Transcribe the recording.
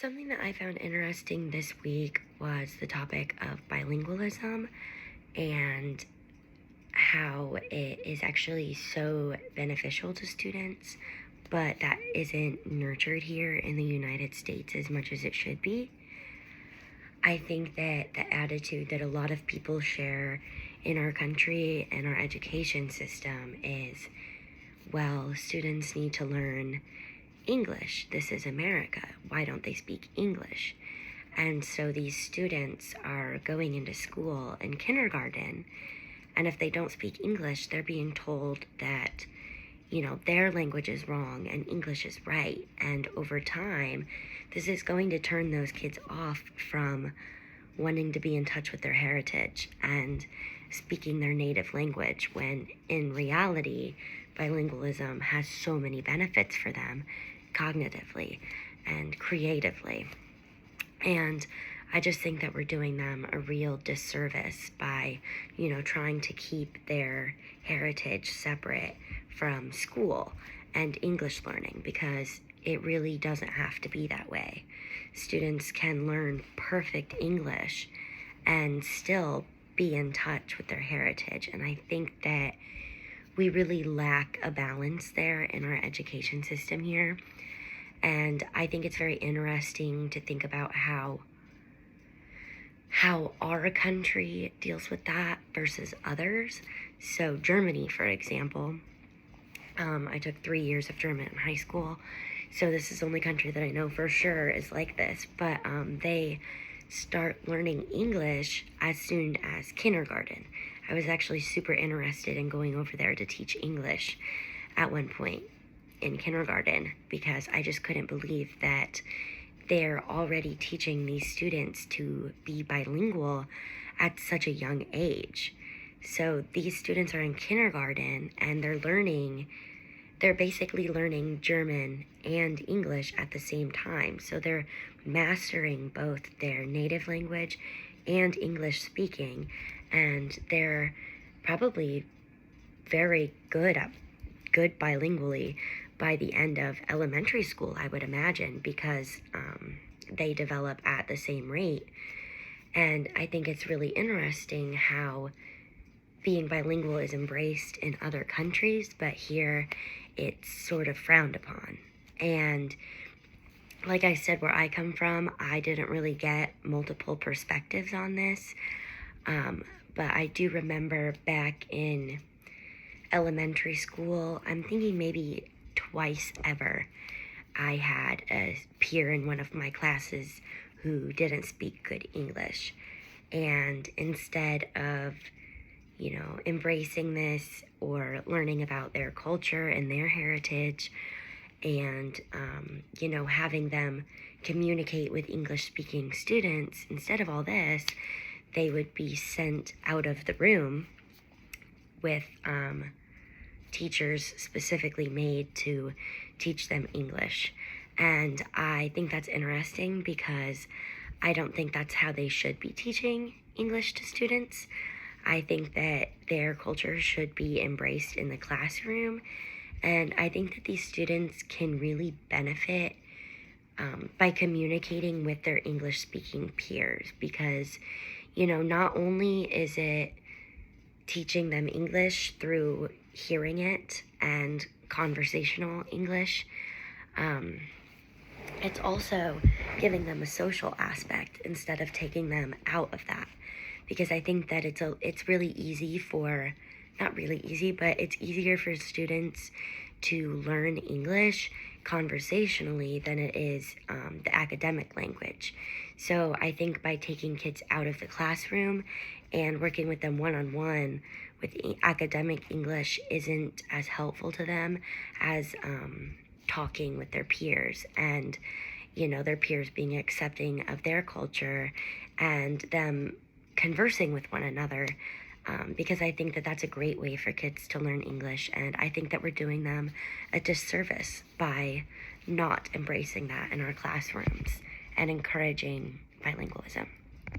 Something that I found interesting this week was the topic of bilingualism and how it is actually so beneficial to students, but that isn't nurtured here in the United States as much as it should be. I think that the attitude that a lot of people share in our country and our education system is, well, students need to learn English. This is America. Why don't they speak English? And so these students are going into school in kindergarten, and if they don't speak English, they're being told that, their language is wrong and English is right. And over time, this is going to turn those kids off from wanting to be in touch with their heritage and speaking their native language, when in reality, bilingualism has so many benefits for them cognitively and creatively. And I just think that we're doing them a real disservice by, trying to keep their heritage separate from school and English learning, because it really doesn't have to be that way. Students can learn perfect English and still be in touch with their heritage. And I think that we really lack a balance there in our education system here. And I think it's very interesting to think about how our country deals with that versus others. So Germany, for example, I took 3 years of German in high school. So this is the only country that I know for sure is like this. But they start learning English as soon as kindergarten. I was actually super interested in going over there to teach English at one point in kindergarten, because I just couldn't believe that they're already teaching these students to be bilingual at such a young age. So these students are in kindergarten and they're basically learning German and English at the same time. So they're mastering both their native language and English speaking, and they're probably very good bilingually by the end of elementary school, I would imagine, because they develop at the same rate. And I think it's really interesting how being bilingual is embraced in other countries, but here it's sort of frowned upon. And like I said, where I come from, I didn't really get multiple perspectives on this. But I do remember back in elementary school, I'm thinking maybe twice ever, I had a peer in one of my classes who didn't speak good English. And instead of, embracing this or learning about their culture and their heritage and, having them communicate with English-speaking students, instead of all this, they would be sent out of the room with teachers specifically made to teach them English. And I think that's interesting, because I don't think that's how they should be teaching English to students. I think that their culture should be embraced in the classroom. And I think that these students can really benefit by communicating with their English-speaking peers, because, not only is it teaching them English through hearing it and conversational English, it's also giving them a social aspect instead of taking them out of that. Because I think that it's really easy not really easy, but it's easier for students to learn English conversationally than it is the academic language. So I think by taking kids out of the classroom and working with them one-on-one with academic English isn't as helpful to them as talking with their peers, and, their peers being accepting of their culture and them conversing with one another, because I think that that's a great way for kids to learn English, and I think that we're doing them a disservice by not embracing that in our classrooms and encouraging bilingualism.